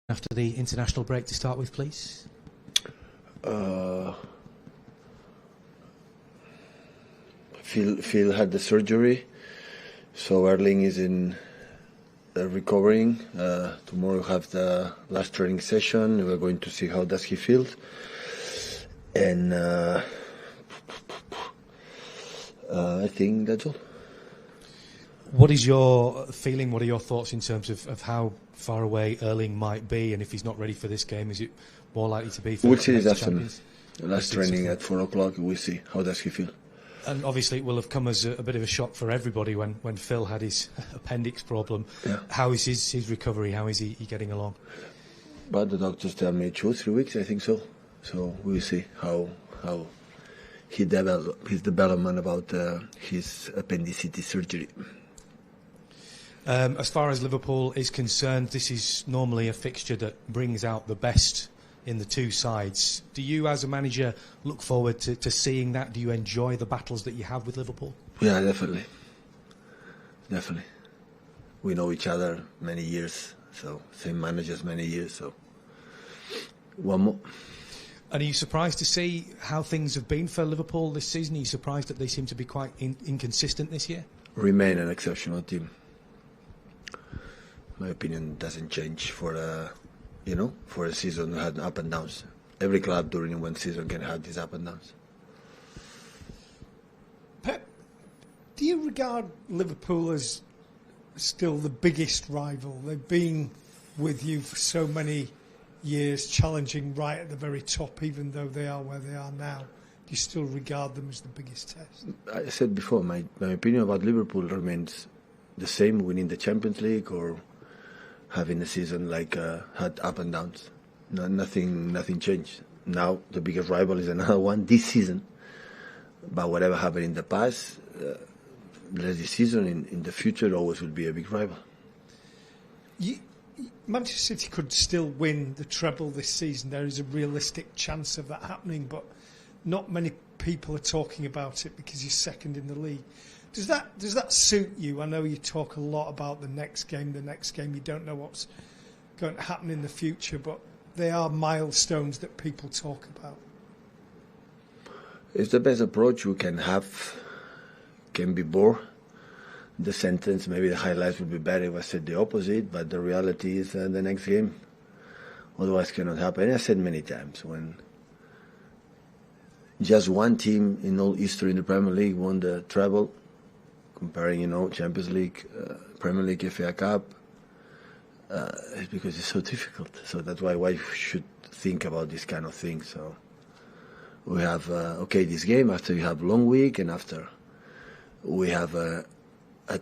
After the international break to start with, please? Phil had the surgery, so Erling is in recovering. Tomorrow we have the last training session. We're going to see how does he feel. And I think that's all. What is your feeling, what are your thoughts in terms of how far away Erling might be, and if he's not ready for this game, is it more likely to be for we'll see the this next afternoon. Champions? Last training at 4 o'clock, we'll see how does he feel. And obviously it will have come as a bit of a shock for everybody when Phil had his appendix problem. Yeah. How is his recovery? How is he getting along? But the doctors tell me 2-3 weeks, I think so. So we'll see how his development about his appendicitis surgery. As far as Liverpool is concerned, this is normally a fixture that brings out the best in the two sides. Do you, as a manager, look forward to seeing that? Do you enjoy the battles that you have with Liverpool? Yeah, definitely. Definitely. We know each other many years, so same managers many years, so one more. And are you surprised to see how things have been for Liverpool this season? Are you surprised that they seem to be quite inconsistent this year? Remain an exceptional team. My opinion doesn't change for a season that had up and downs. Every club during one season can have these up and downs. Pep, do you regard Liverpool as still the biggest rival? They've been with you for so many years, challenging right at the very top, even though they are where they are now. Do you still regard them as the biggest test? I said before, my opinion about Liverpool remains the same, winning the Champions League or having a season like had up and downs. Nothing changed. Now the biggest rival is another one this season. But whatever happened in the past, this season, in the future, always will be a big rival. Manchester City could still win the treble this season. There is a realistic chance of that happening, but not many people are talking about it because you're second in the league. Does that suit you? I know you talk a lot about the next game. You don't know what's going to happen in the future, but they are milestones that people talk about. It's the best approach we can have. Can be bored. The sentence, maybe the highlights would be better if I said the opposite, but the reality is the next game. Otherwise, cannot happen. And I said many times, when just one team in all history in the Premier League won the treble, comparing, Champions League, Premier League, FA Cup, it's because it's so difficult. So that's why we should think about this kind of thing. So we have, this game, after you have a long week, and after we have a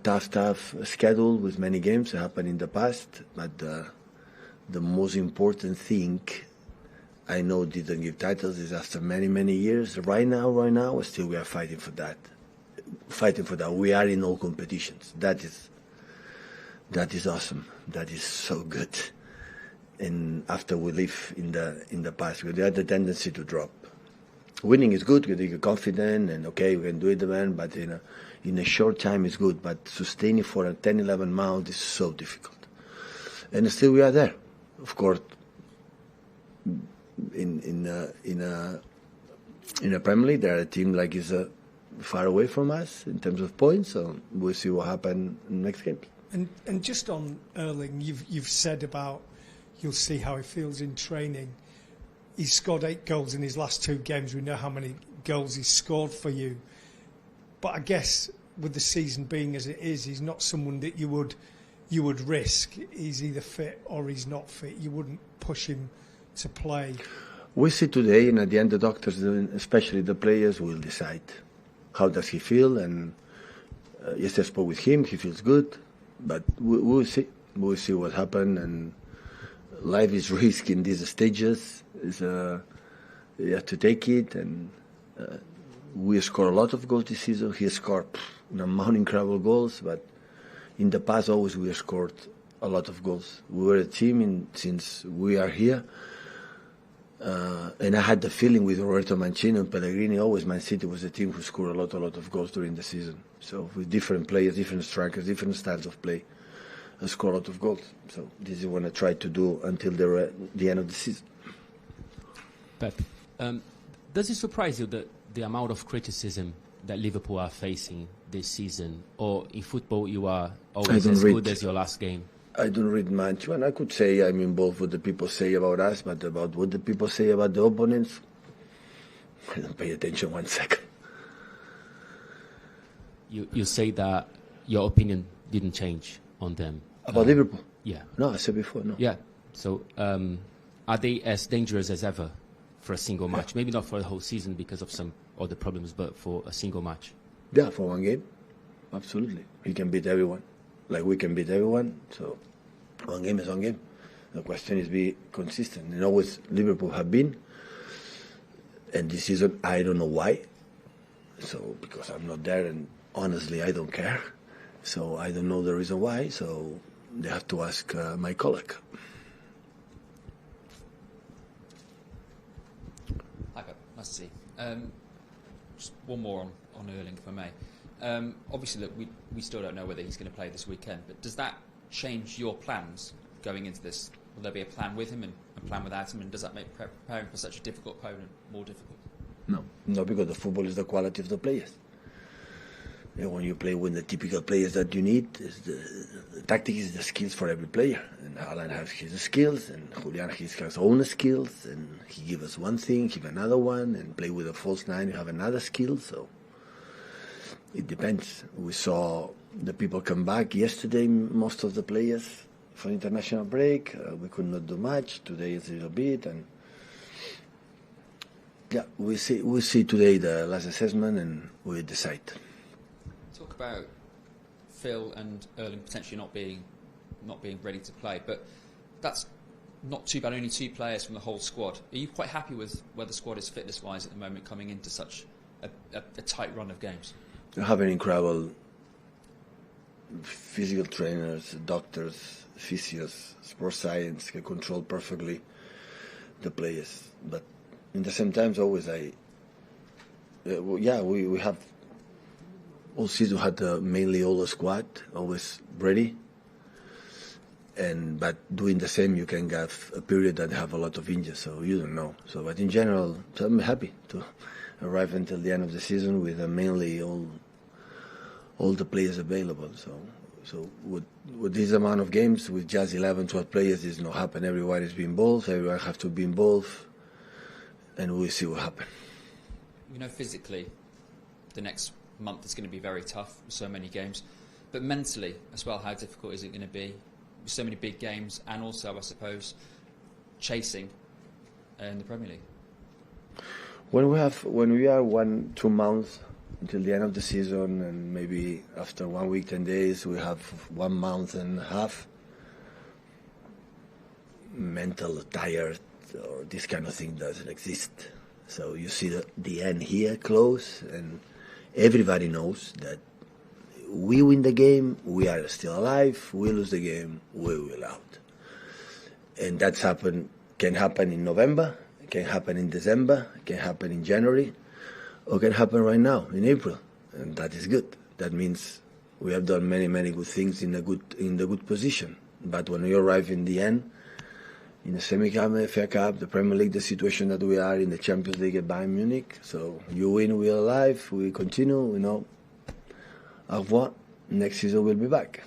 tough schedule with many games that happened in the past. But the most important thing, I know didn't give titles, is after many years, right now, still we are fighting for that. We are in all competitions. That is awesome. That is so good. And after we live in the past, we had the tendency to drop. Winning is good, we get confident, and we can do it again, but in a short time it's good, but sustaining for a 10-11 months is so difficult. And still we are there. Of course, in a Premier League, there are a team like is far away from us in terms of points, so we'll see what happens in the next game. And just on Erling, you've said about you'll see how he feels in training. He's scored 8 goals in his last 2 games. We know how many goals he's scored for you. But I guess with the season being as it is, he's not someone that you would risk. He's either fit or he's not fit. You wouldn't push him to play. We see today, and at the end the doctors, especially the players, will decide how does he feel. And yesterday I spoke with him. He feels good. But we'll see. We'll see what happens. And life is risk in these stages. You have to take it. And we score a lot of goals this season. He scored incredible goals. But in the past, always we scored a lot of goals. We were a team since we are here. And I had the feeling with Roberto Mancini and Pellegrini, always Man City was a team who scored a lot of goals during the season. So with different players, different strikers, different styles of play. score a lot of goals. So this is what I try to do until the end of the season. Pep, does it surprise you that the amount of criticism that Liverpool are facing this season, or in football you are always as good as your last game? I don't read much. Well, I could say I'm involved with what the people say about us, but about what the people say about the opponents, I don't pay attention 1 second. You say that your opinion didn't change on them. About Liverpool? Yeah. No, I said before, no. Yeah. So are they as dangerous as ever for a single match? Maybe not for the whole season because of some other problems, but for a single match? Yeah, for one game. Absolutely. He can beat everyone. Like we can beat everyone. So one game is one game. The question is be consistent. And always Liverpool have been. And this season, I don't know why. So, because I'm not there and honestly, I don't care. So I don't know the reason why. So they have to ask my colleague. Hi, Pep. Nice to see you. Just one more on Erling, if I may. Obviously, look, we still don't know whether he's going to play this weekend, but does that change your plans going into this? Will there be a plan with him and a plan without him, and does that make preparing for such a difficult opponent more difficult? No, because the football is the quality of the players. You know, when you play with the typical players that you need, the tactic is the skills for every player. And Haaland has his skills, and Julian has his own skills, and he gives us one thing, give another one, and play with a false nine, you have another skill, so it depends. We saw the people come back yesterday, most of the players, for international break. We could not do much. Today is a little bit, and yeah, we'll see today the last assessment, and we'll decide. Talk about Phil and Erling potentially not being ready to play, but that's not too bad. Only 2 players from the whole squad. Are you quite happy with where the squad is fitness-wise at the moment, coming into such a tight run of games? You have an incredible physical trainers, doctors, physios, sports science can control perfectly the players. But in the same time, always we have all season had mainly all the squad always ready. But doing the same, you can have a period that have a lot of injuries, so you don't know. So, but in general, I'm happy to arrive until the end of the season with mainly all the players available. So with this amount of games, with just 11, 12 players, it's not happen. Everyone is involved. Everyone have to be involved, and we'll see what happens. You know, physically, the next month is going to be very tough with so many games, but mentally as well, how difficult is it going to be with so many big games, and also, I suppose, chasing in the Premier League? When we are 1-2 months until the end of the season, and maybe after 1 week, 10 days, we have 1 month and a half, mental tired or this kind of thing doesn't exist. So you see the end here close, and everybody knows that we win the game, we are still alive. We lose the game, we will out. And can happen in November, can happen in December, can happen in January, or can happen right now in April, and that is good. That means we have done many, many good things in the good position. But when we arrive in the end, in the semi-cup, FA Cup, the Premier League, the situation that we are in the Champions League at Bayern Munich, so you win, we are alive, we continue, au revoir, next season we'll be back.